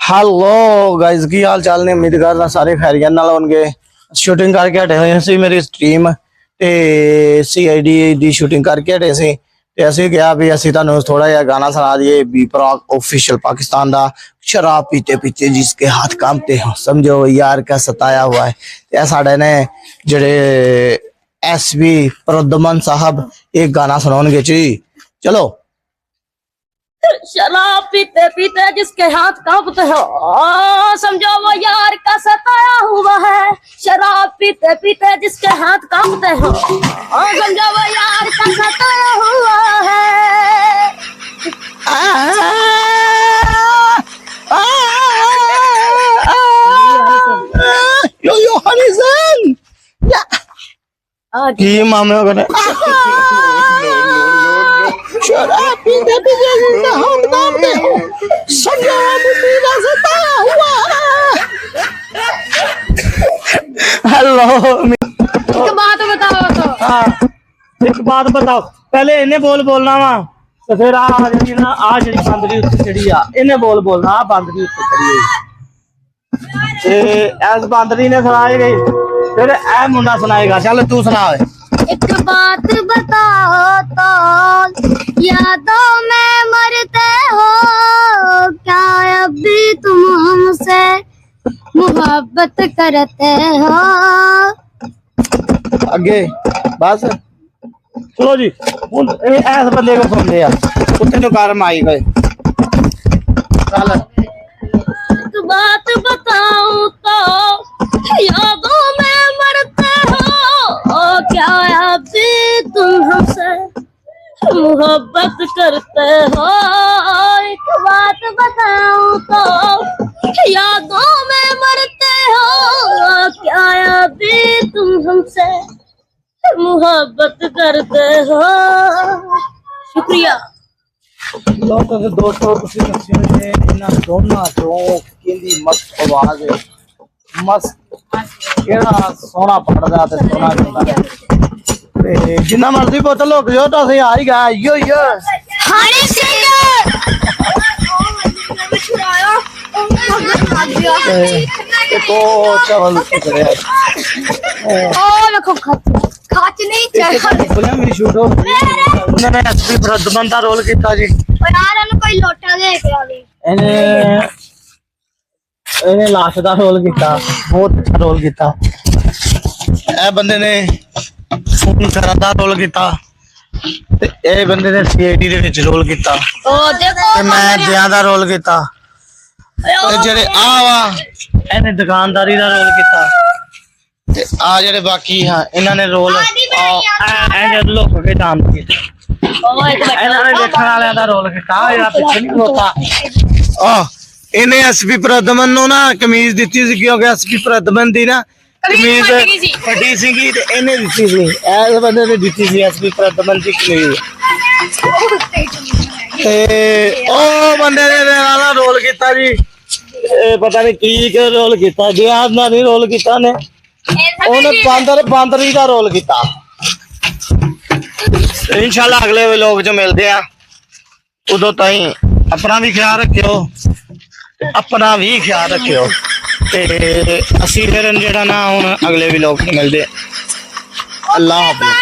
Hello guys की हाल चाल ने उम्मीद करदा सारे खैरियत नाल होणगे। शूटिंग करके हटे हुए सी मेरी स्ट्रीम ते CID दी शूटिंग करके हटे सी ते असीं कहा भी असीं तुहानूं थोड़ा जिहा गाना सुना दिए बी प्राक ऑफिशियल पाकिस्तान दा शराब पीते पीते जिसके हाथ कांपते हो समझो यार का सताया हुआ है। ते साडे ने जेड़े SB प्रद्युमन साहब एक गाना सुनाउणगे जी। चलो। शराब पीते पीते जिसके हाथ कांपते हो समझो वो यार का सताया हुआ है। शराब पीते पीते जिसके हाथ कांपते हो समझो वो यार का सताया हुआ है। यो हनीसन की मामले कने शराब पीते पीते जिसके हाथ कांपते हो समझो वो मेरा सताया हुआ है। हेलो एक बात बताओ तो। हाँ एक बात बताओ, पहले इन्हें बोल बोलना वा तो फिर आ जी ना आ जी बंदरी उत्ते चढ़ी आ इन्हें बोल बोलना आ बंदरी उत्ते चढ़ी गई ऐस बंदरी ने सुनाई गई फिर ए मुंडा सुनाएगा। चल तू सुना। एक बात बताओ तो यादों में मरते हो क्या अब भी तुम हमसे मोहब्बत करते हो। आगे बस चलो जी ऐस बंदे को सुन लिया कुत्ते तो कार माई गए। चल एक बात बताऊं तो यादों में मरते हो क्या अब भी तुम हमसे मोहब्बत करते हो। एक बात बताऊं तो यादों में मरते हो क्या अब भी तुम हमसे मोहब्बत करते हो। शुक्रिया। दोस्तों ਤੁਸੀਂ ਦੱਸਿਓ ਨੇ ਇਹਨਾਂ ਦੋਨਾਂ ਤੋਂ ਕਿੰਦੀ ਮਸਤ ਆਵਾਜ਼ ਹੈ ਮਸਤ ਕਿਹੜਾ ਸੋਹਣਾ ਪੜਦਾ ਤੇ ਸੋਹਣਾ ਗਾਉਂਦਾ ਤੇ ਜਿੰਨਾ ਮਰਜ਼ੀ ਪੁੱਤ ਲੁਕ ਜਾਓ ਤਾਂ ਅਸੀਂ ਆ ਹੀ ਗਏ ਯੋ ਯੋ हनी सिंह ਤੇ ਕੋ ਚਾਵਲ ਕਰਿਆ खाच नहीं चाहिए बोलिया मेरी शूट हो उन्होंने SP प्रद्युमन ਦਾ ਰੋਲ ਕੀਤਾ ਜੀ। यार ਇਹਨੂੰ ਕੋਈ ਲੋਟਾ ਦੇ ਕੇ ਆਵੇ। ਇਹਨੇ ਲਾਸ਼ ਦਾ ਰੋਲ ਕੀਤਾ ਬਹੁਤ ਅੱਛਾ ਰੋਲ ਕੀਤਾ। ਇਹ ਬੰਦੇ ਨੇ ਫੋਨ ਕਰਨ ਦਾ ਰੋਲ ਕੀਤਾ ਤੇ ਇਹ ਬੰਦੇ ਨੇ CID ਦੇ ਵਿੱਚ ਰੋਲ ਕੀਤਾ ਉਹ ਦੇਖੋ ਤੇ ਮੈਂ ਜਿਆਂ ਦਾ ਰੋਲ ਕੀਤਾ ਤੇ ਜਿਹੜੇ ਆ ਵਾ ਇਹਨੇ ਦੁਕਾਨਦਾਰੀ ਦਾ ਰੋਲ ਕੀਤਾ ਤੇ ਆ ਜਿਹੜੇ ਬਾਕੀ ਹਾਂ ਇਹਨਾਂ ਨੇ ਰੋਲ ਐ ਲੋਕ ਕੇ ਜਾਣ ਕੀਤਾ ਇਹਨਾਂ ਨੇ ਦੇਖਣ ਵਾਲਿਆਂ ਦਾ ਰੋਲ ਕੀਤਾ ਜਿਹੜਾ ਪਿੱਛੇ ਨਹੀਂ ਖਲੋਤਾ। ਇਹਨੇ SP ਪ੍ਰਦਮਨ ਨੂੰ ਨਾ ਕਮੀਜ਼ ਦਿੱਤੀ ਸੀ ਕਿਉਂਕਿ SP ਪ੍ਰਦਮਨ ਦੀ ਨਾ ਕਮੀਜ਼ ਫਟੀ ਸੀਗੀ ਤੇ ਇਹਨੇ ਦਿੱਤੀ ਸੀ ਇਸ ਬੰਦੇ ਨੇ ਦਿੱਤੀ ਸੀ SP ਪ੍ਰਦਮਨ ਦੀ ਕਮੀਜ਼ ਤੇ ਉਹ ਬੰਦੇ ਨੇ ਵਾਲਾ ਰੋਲ ਕੀਤਾ ਜੀ। ਇਹ ਪਤਾ ਨਹੀਂ ਕੀ ਰੋਲ ਕੀਤਾ ਜਿਆਦ ਨਾਲ ਨਹੀਂ ਰੋਲ ਕੀਤਾ ਨੇ ਉਹਨੇ ਬਾਂਦਰੀ ਦਾ ਰੋਲ ਕੀਤਾ। इंशाल्लाह अगले व्लॉग च मिलते हैं उदों ताई अपना भी ख्याल रखियो अपना भी ख्याल रखियो ते असी फिर जेड़ा ना हुण अगले व्लॉग च मिलते। अल्लाह हाफिज़।